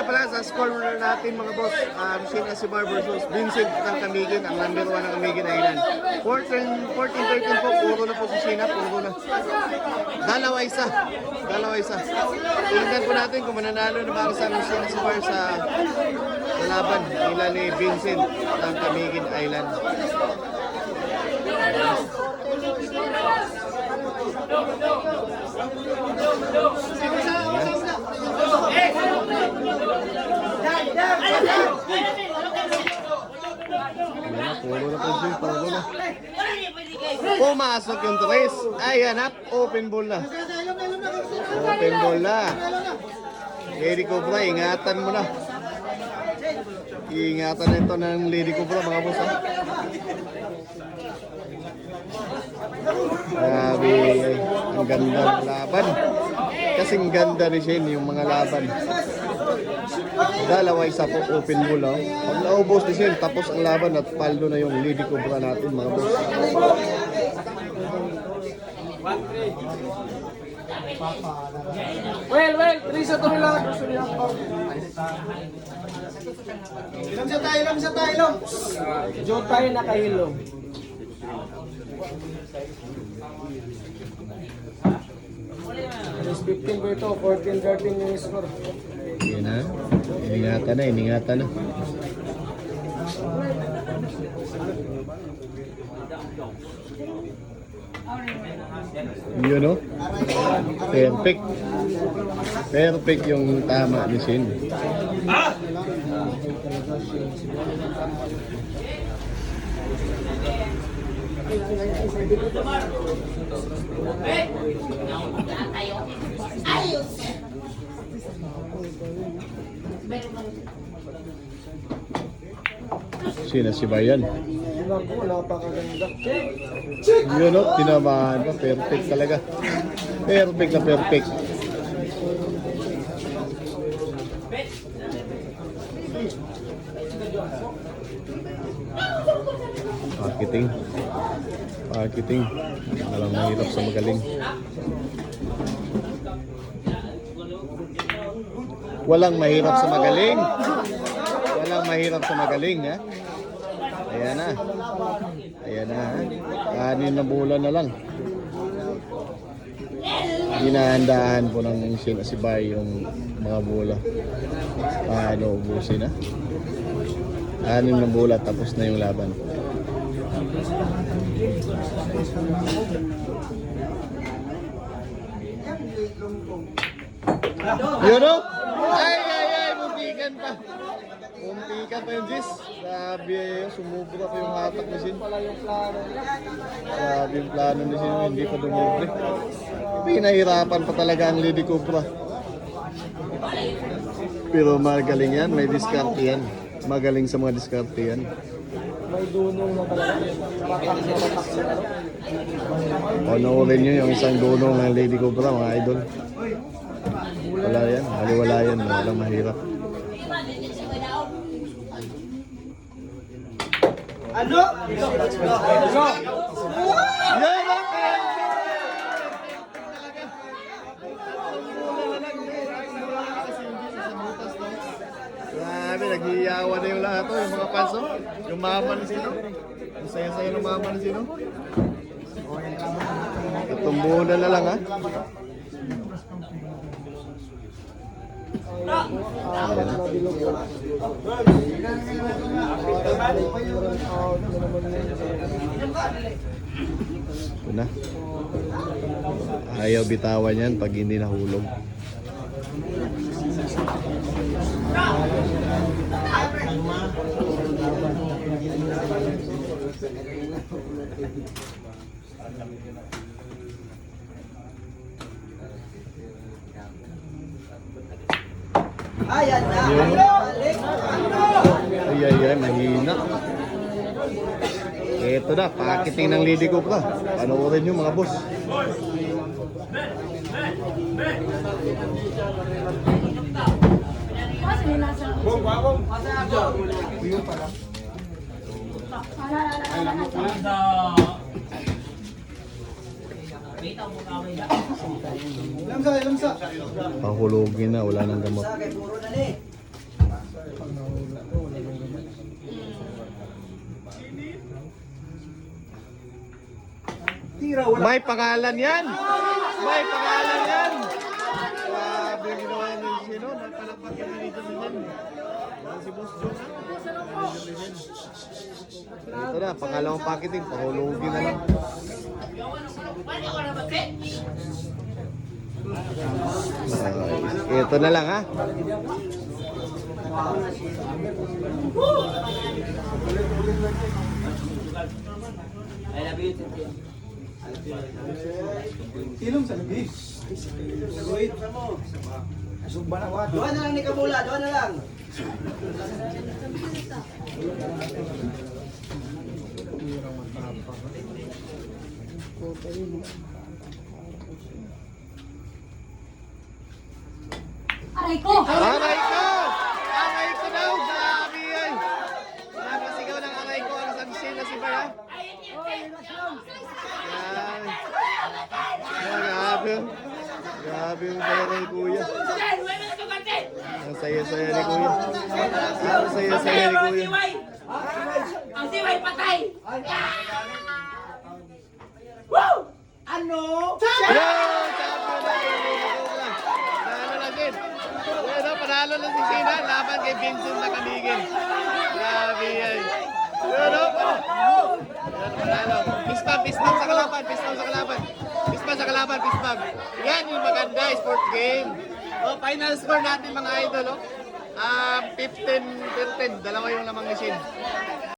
pala sa score natin mga boss. Shane Asibar versus Vincent ng Camiguin, ang number 1 ng Camiguin Island. 14-13 po, puro na po si Sheena, puro na. Dalawa isa. Tingnan po natin kung mananalo na ba sa Shane Asibar sa laban nila ni Vincent ng Camiguin Island. Puro na. Pumasok yung tres. Ayan na, open ball na. Lady Cobra, ingatan mo na. Ingatan na ito ng Lady Cobra mga boss ha. Grabe, ang ganda ng laban. Kasing ganda ni Shane yung mga laban. Dalawa isa po open ball ha. Pag naubos ni Shane, tapos ang laban at paldo na yung Lady Cobra natin mga boss. Well, 3 sa tuloy lang. Ilang sa tayo. Jo tayo nakahilom. Alas 15 po ito, 14-13 yung score. Yan na, iningatan na. Yun no? Perfect yung tama ni Shane. Sino si Bayan? Yun no, tinamaan pa. Perfect talaga. Perfect. Marketing. Alam mahirap sa magaling. Walang mahirap sa magaling ha. Ayan na. Kanin na bulan na lang. Ginahandaan po ng Shane Asibar yung mga bola. Paano ubusin na? Kanin na bola tapos na yung laban. Yun o? Ay, muntikan pa yung Jis. Grabe, sumubra pa yung hatak ni Shane. Grabe yung plano ni Shane, hindi pa dumubre. Pinahirapan pa talaga ang Lady Cobra. Pero magaling yan, may diskarte yan. Magaling sa mga diskarte yan. May dunong na talaga. Panoorin nyo yung isang dunong ng Lady Cobra mga idol. Wala yan, walang mahirap. Ano? Grabe, naghihiyawan na yung lahat to, yung mga fans, oh. Yung mama ni Sino. Ang saya-saya ng mama ni Sino. Tumbunan na lang, ha. Ito na. Ayaw bitawan yan pag hindi nahulog. Ayan na. Ay, mahina. Ito na, pakiting ng Lady Cobra. Panoorin nyo mga boss. Pahulugin na, wala nang gamot. Pag nahulog ko, wala nang gamay. May pangalan yan! May pangalan yan! Grabe yung ginawa niya ni Sino. Nagpalakpak yung dito ni Jen. Yan si Boss Joe. Ito na, pangalawang packaging. Pahulugin na lang. Ito na lang ha. Silong sa labi. Asog ba na wa? Doon na lang ni Kabula, doon na lang. Aray ko! Aray ko! Aray ko daw! Grabe yan! Napasigaw ng aray ko ang sansin na si Bara. Yan. Grabe. Grabe yung dala kay Kuya. Ang saya-saya ni Kuya. Ang saya-saya ni Kuya. Ang siway patay! Woo! Ano? Yo! Champion na! Panalo lang din. Ano, panalo lang si Sina. Laban kay Vincent na Kamigin. Grabe yan. Ano? Panalo. Fist-bump sa kalaban. Fist-bump sa kalaban. Fist-bump sa kalaban. Fist-bump. Yan yung maganda. Sports game. Oh, final score natin mga idol. 15-13. Dalawa yung lamang machine.